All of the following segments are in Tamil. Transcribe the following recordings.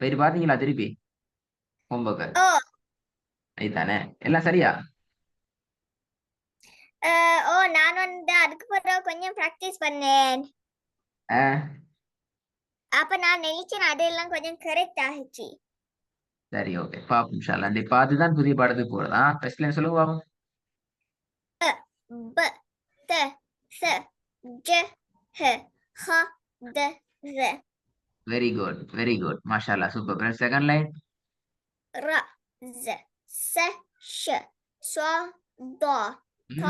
போயிட்டு பாத்தீங்களா திருப்பி ஹோம்ஒர்க் ஓ இதுதானே எல்லாம் சரியா ஓ நான் வந்து அதுக்கு பிறகு கொஞ்சம் பிராக்டிஸ் பண்ணேன். அஹ், அப்ப நான் நினைச்சேன் அதெல்லாம் கொஞ்சம் கரெக்ட் ஆகிச்சு. சரி ஓகே பாப்போம் இன்ஷா அல்லாஹ் இந்த பார்த்துதான் புதிய பாடத்துக்கு போறதா ஃபர்ஸ்ட் லைன் சொல்லுங்க பாப்போம் ப த ச ஜ ஹ ஹ த ர வெரி குட் மாஷா அல்லாஹ் சூப்பர் செகண்ட் லைன் ர ஸ ச ஷ ஸ்வ த த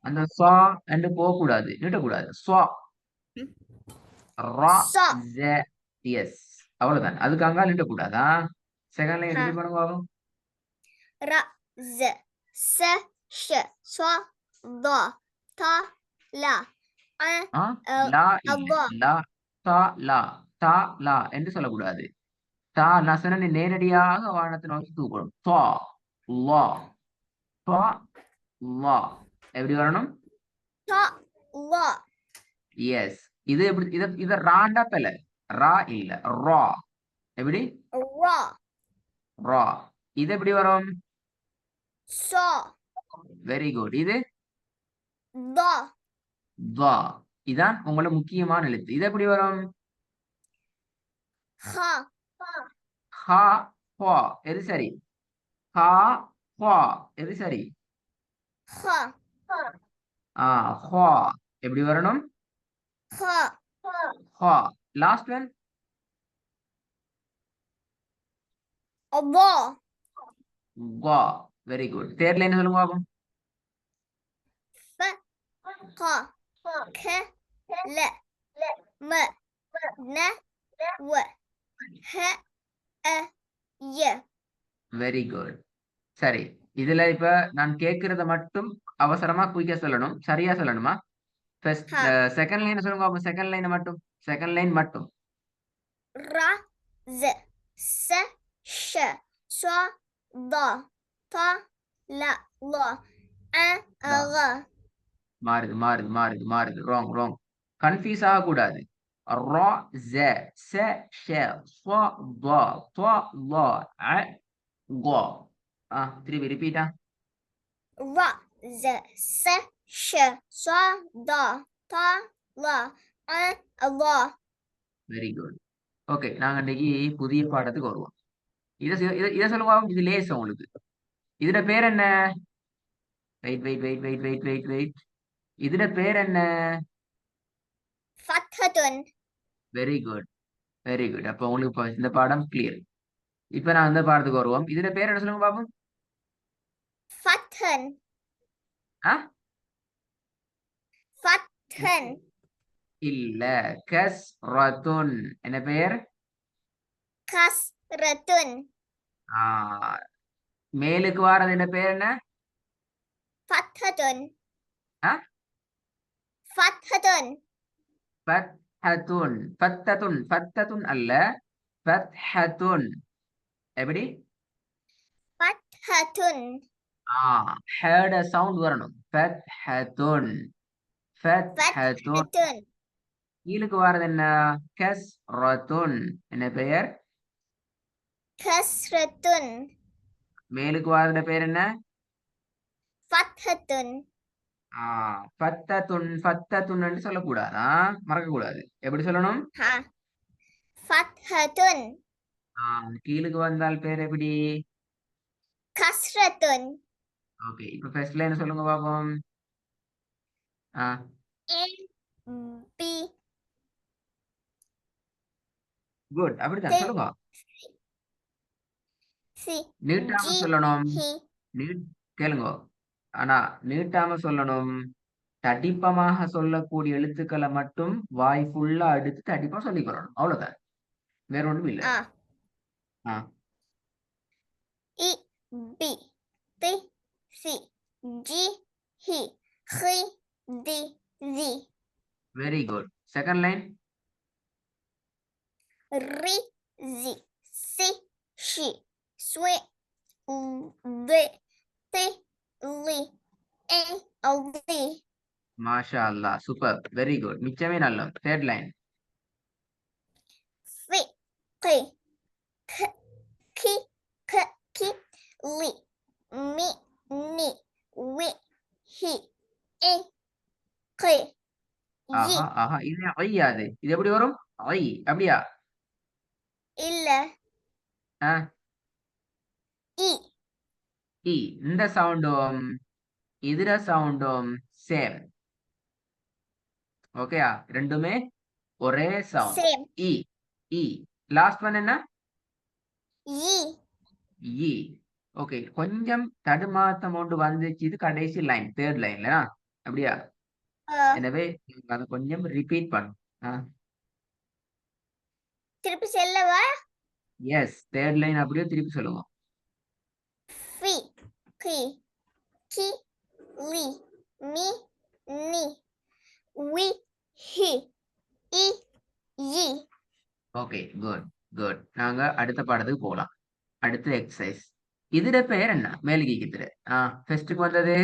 அந்த சா என்று போக கூடாது நீட்டக்கூடாது ஸ்வா ரா ச ஜ எஸ் அவ்வளவுதான் அதுக்கு அங்கால நீட்டக்கூடாதா செகண்ட் லைன் ஹ ரிப்பீட் பண்ணுங்க பாப்போம் ர ஸ ச ஷ ஸ்வ த த ல அ ஆ அ லா இல்ல அவ்வ லா தா லா தா லா என்று சொல்லக்கூடாது தா நசனனை நேரடியாக வானத்தை நோக்கி தூக்கணும் தா லா தா லா எப்படி வரணும் த ல எஸ் இது எப்படி இத ராண்டா பெல ரா இல்ல ரா எப்படி ர ரா இது எப்படி வரும் ச வெரி குட் இது த வா இதான் உங்களோட முக்கியமான எழுத்து இது எப்படி வரும் ஹ ஹா ஹா எது சரி ஹா ஹா எது சரி ஹ ஆ ஹா எப்படி வரணும் ஹ ஹா லாஸ்ட் ஒன் அவ்வ வா வெரி குட் தேர்ட் லைன் சொல்லுங்க பாப்போம் ஃப க க ல ம ந வ ஹ அ ய வெரி குட் சரி இதுல இப்ப நான் கேட்கறத மட்டும் அவசரமா குயிக்கா சொல்லணும் சரியா சொல்லணுமா ஃபர்ஸ்ட் ஹ செகண்ட் லைன் சொல்லுங்க பாப்போம் செகண்ட் லைன் மட்டும் செகண்ட் லைன் மட்டும் ர ஸ ச ஷ ஸ்வ த த ல ல அ தா. ர மாறுது ராங் கன்ஃபியூஸ் ஆகக்கூடாது ரா ஜ ச ஷ ஸ்வ த த ல அ க திருப்பி ரிப்பீட்டா ர ஸ ச ஷ ஸ்வ த த ல அ ர வெரி குட் ஓகே நாங்க இன்னைக்கு புதிய பாடத்துக்கு வருவோம் இதை சொல்லுங்க இது லேஸ் உங்களுக்கு இதுட பேர் என்ன வெயிட் இதுட பேர் என்ன ஃபத்ஹத்துன் வெரி குட் அப்ப உங்களுக்கு இப்ப இந்த பாடம் கிளியர் இப்ப நான் இந்த பாடத்துக்கு வருவோம் இதுட பேர் என்ன சொல்லுங்க பாப்போம் ஃபத்ஹன் ஆ ஃபத்ஹன் இல்ல கஸ்ரத்துன் என்ன பெயர் கஸ்ரத்துன் ஆ மேலுக்கு வாரது என்ன பேர் என்ன ஃபத்ஹத்துன் ஆ ஃபத்ஹத்துன் ஃபத்தத்துன் அல்ல ஃபத்ஹத்துன் எப்படி ஃபத்ஹத்துன் ஆ ஹேட சவுண்ட் வரணும் ஃபத்ஹத்துன் ஃபத்ஹத்துன் ஃபத்ஹத்துன் கீழுக்கு வாரது என்ன கஸ்ரத்துன் என்ன பெயர் கஸ்ரத்துன் மேலுக்கு வாரது பேர் என்ன ஃபத்ஹத்துன் ஃபத்தத்துன்னு சொல்லக்கூடாதா மறக்க கூடாது எப்படி சொல்லணும் ஹ ஃபத்ஹத்துன் கீழுக்கு வந்தால் பேர் எப்படி கஸ்ரத்துன் ஓகே இப்ப ஃபர்ஸ்ட் லைன் சொல்லுங்க பாப்போம் என் பி குட் அப்படித்தான் சொல்லுங்க சி நீட்டாம ஜி சொல்லணும் ஹி கேளுங்க ஆனா நீட்டாம சொல்லணும் தடிப்பமாக சொல்லக்கூடிய எழுத்துக்களை மட்டும் வாய் ஃபுல்லா எடுத்து தடிப்பா சொல்லிக்கிறோம் அவ்வளவுதான் வேற ஒண்ணும் இல்ல ஆ ஆ இ பி தி சி ஜி ஹி ஹி தி சி வெரி குட் செகண்ட் லைன் ரி சி சி ஷி ஸ்வி வி தி லி ஏ தி மாஷா அல்லாஹ் சூப்பர் வெரி குட் மிச்சமே நல்ல தேர்ட் லைன் ஃபி قي ك كي ك كي لي مي ني وي هي إي قي ي ஆஹா ஆஹா இது ஐயாது இது எப்படி வரும் ஐ அப்படியா இல்ல ஆ இ இ இந்த சவுண்டும் இதர சவுண்டும் சேம் ஓகேயா ரெண்டுமே ஒரே சவுண்ட் சேம் இ இ லாஸ்ட் ஒன் என்ன இ இ ஓகே கொஞ்சம் தடுமாற்றம் ஒன்று வந்துச்சு இது கடைசி லைன் தேர்ட் லைன்ல அப்படியா எனவே அதை கொஞ்சம் ரிப்பீட் பண்ணும் திருப்பி செல்லவா எஸ் தேர்ட் லைன் அப்படியே திருப்பி சொல்லுவோம் ஃபி கி கி லி மி நி வி ஹி இ இ ஓகே குட் குட் நாங்க அடுத்த பாடத்துக்கு போகலாம் அடுத்த எக்ஸசைஸ் இதோட பெயர் என்ன மேலுக்கு கித்துரு ஃபர்ஸ்ட்டுக்கு வந்தது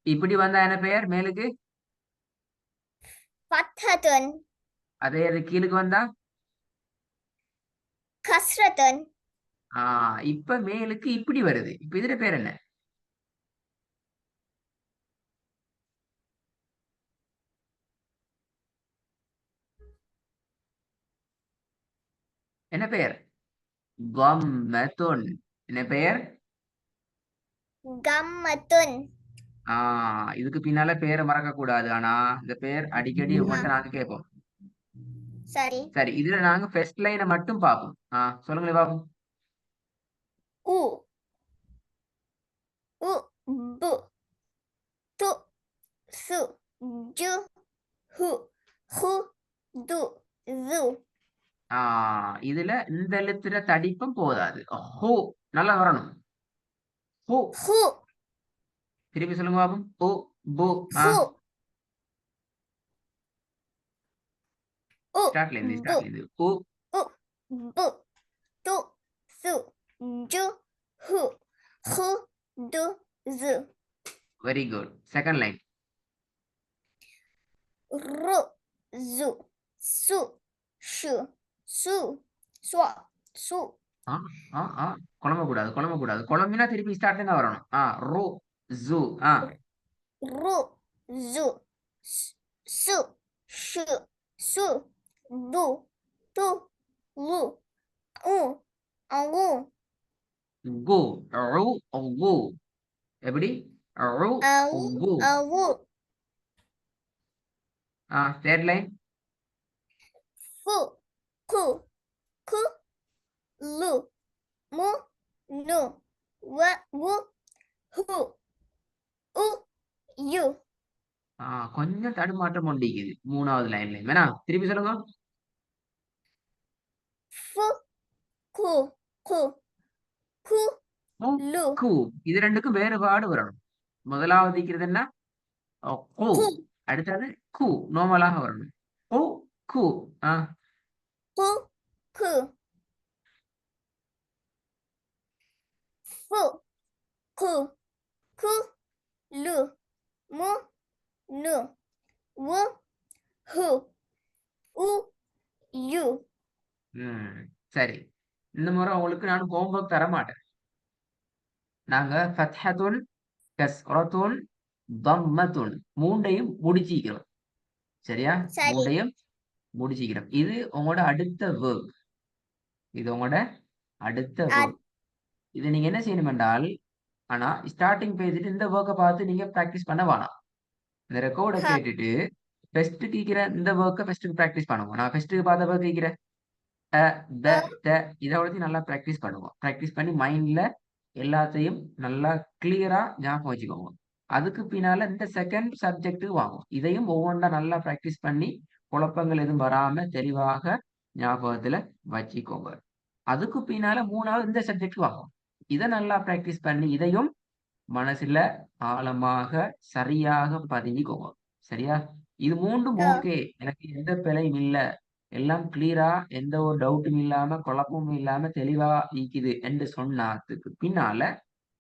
இப்படி வந்தா என்ன பெயர் மேலுக்கு ஃபத்ஹத்துன் அதே அது கீழுக்கு வந்தா கஸ்ரத்துன் இப்ப மேலுக்கு இப்படி வருது இப்ப இதோட பேர் என்ன என்ன பெயர் கம்மத்துன் என்ன பெயர் கம்மத்துன் இதுக்கு பின்னால பேரை மறக்க கூடாது ஆனா இந்த பேர் அடிக்கடி உங்கள்கிட்ட நாங்க கேட்போம் சரி சரி இதுல நாங்க ஃபர்ஸ்ட் லைனை மட்டும் பார்ப்போம் சொல்லுங்களேன் பாப்போம் உ உ பு து சு ஜு ஹு ஹு து ஜு இதுல இந்த எழுத்துல தடிப்பும் போதாது ஹோ நல்லா வரணும் ஹோ ஹு திருப்பி சொல்லுங்க பாப்போம் ஓ போ ஹு உ ஸ்டார்ட்ல இருந்து பு ஸ்டார்ட்ல இருந்து ஓ உ பு து சு ஜு ஹு ஹு து ஜு வெரி குட் செகண்ட் லைன் ரு ஜு சு ஷு சு ஸ்வ சு குழம்ப கூடாது குழம்ப கூடாது குழம்பினா திருப்பி ஸ்டார்ட்ல தான் வரணும் ரோ ஜூ ரு ஜு சு ஷு சு து து லு உ அவு கு ரு கு எப்படி ரு அவு கு அவு தேர்ட் லைன் ஃபு கு கு லு மு நு வ வு ஹு உ யு கொஞ்சம் தடுமாற்றம் கொண்டிருக்குது மூணாவது லைன்ல வேணா திருப்பி சொல்லுங்க ஃபு கு கு கு உ, லு கு இது ரெண்டுக்கும் வேறுபாடு வரணும் முதலாவது இருக்கிறது என்ன கு கு அடுத்தது கு நார்மலாக வரணும் ஓ கு கு கு ஃபு கு கு லு மு நு வு ஹு உ யு சரி இந்த முறை உங்களுக்கு நான் ஹோம்ஒர்க் தர மாட்டேன் நாங்க ஃபத்ஹத்துன் கஸ்ரத்துன் தம்மத்துன் மூண்டையும் முடிச்சிக்கிறோம் சரியா சரி மூண்டையும் முடிச்சிக்கிறோம் இது உங்களோட அடுத்த வேர்க் இது உங்களோட அடுத்த வேர்க் இது நீங்க என்ன செய்யணும் என்றால் ஆனா ஸ்டார்டிங் பேஜிட்டு இந்த ஒர்க்கை பார்த்து நீங்க பிராக்டிஸ் பண்ண வேணாம் இந்த ரெக்கார்டை கேட்டுட்டு ஃபர்ஸ்ட் கேட்கிற இந்த ஒர்க்கை ஃபர்ஸ்ட் பிராக்டிஸ் பண்ணுவோம் நான் ஃபர்ஸ்ட் பார்த்த ஒர்க் கேட்கிறேன் இதை நல்லா பிராக்டிஸ் பண்ணுவோம் பிராக்டிஸ் பண்ணி மைண்ட்ல எல்லாத்தையும் நல்லா கிளியரா ஞாபகம் வச்சுக்கோங்க அதுக்கு பின்னால இந்த செகண்ட் சப்ஜெக்ட் வாங்கும் இதையும் ஒவ்வொன்றா நல்லா பிராக்டிஸ் பண்ணி குழப்பங்கள் எதுவும் வராம தெளிவாக ஞாபகத்துல வச்சுக்கோங்க அதுக்கு பின்னால மூணாவது இந்த சப்ஜெக்ட் வாங்கும் இதை நல்லா பிராக்டிஸ் பண்ணி இதையும் மனசுல ஆழமாக சரியாக பதிஞ்சுக்கோங்க சரியா இது மூன்றும் ஓகே எனக்கு எந்த பிழையும் இல்லை எல்லாம் கிளியரா எந்த ஒரு டவுட்டும் இல்லாம குழப்பமும் இல்லாம தெளிவா இருக்குது என்று சொன்னதுக்கு பின்னால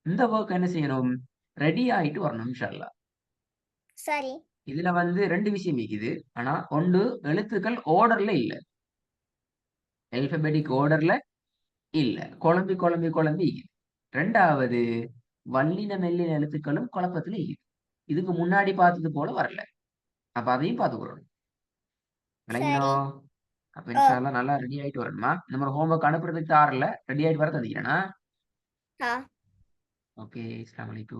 இந்த ஒர்க் என்ன செய்யணும் ரெடி ஆயிட்டு வரணும் இன்ஷால்லா சரி இதுல வந்து ரெண்டு விஷயம் இருக்குது ஆனா ஒன்று எழுத்துக்கள் ஆர்டர்ல இல்ல alphabetic orderல இல்ல. குழம்பி குழம்பி குழம்பி இருக்குது. ரெண்டாவது வல்லின மெல்லின எழுத்துக்களும் குழப்பத்துல இருக்குது. இதுக்கு முன்னாடி பார்த்தது போல வரல. அப்ப அதையும் பார்த்துக்கிறோம். விளங்கினோ? சரி அப்ப ஓ இன்ஷா அல்லாஹ் நல்லா ரெடி ஆயிட்டு வரணுமா? நம்ம ஹோம்ஒர்க் அனுப்புறதுக்கு தாரல. ரெடி ஆயிட்டு வர தந்திக்கிறேனா? ஆ ஓகே. அஸ்ஸலாமு அலைக்கும்.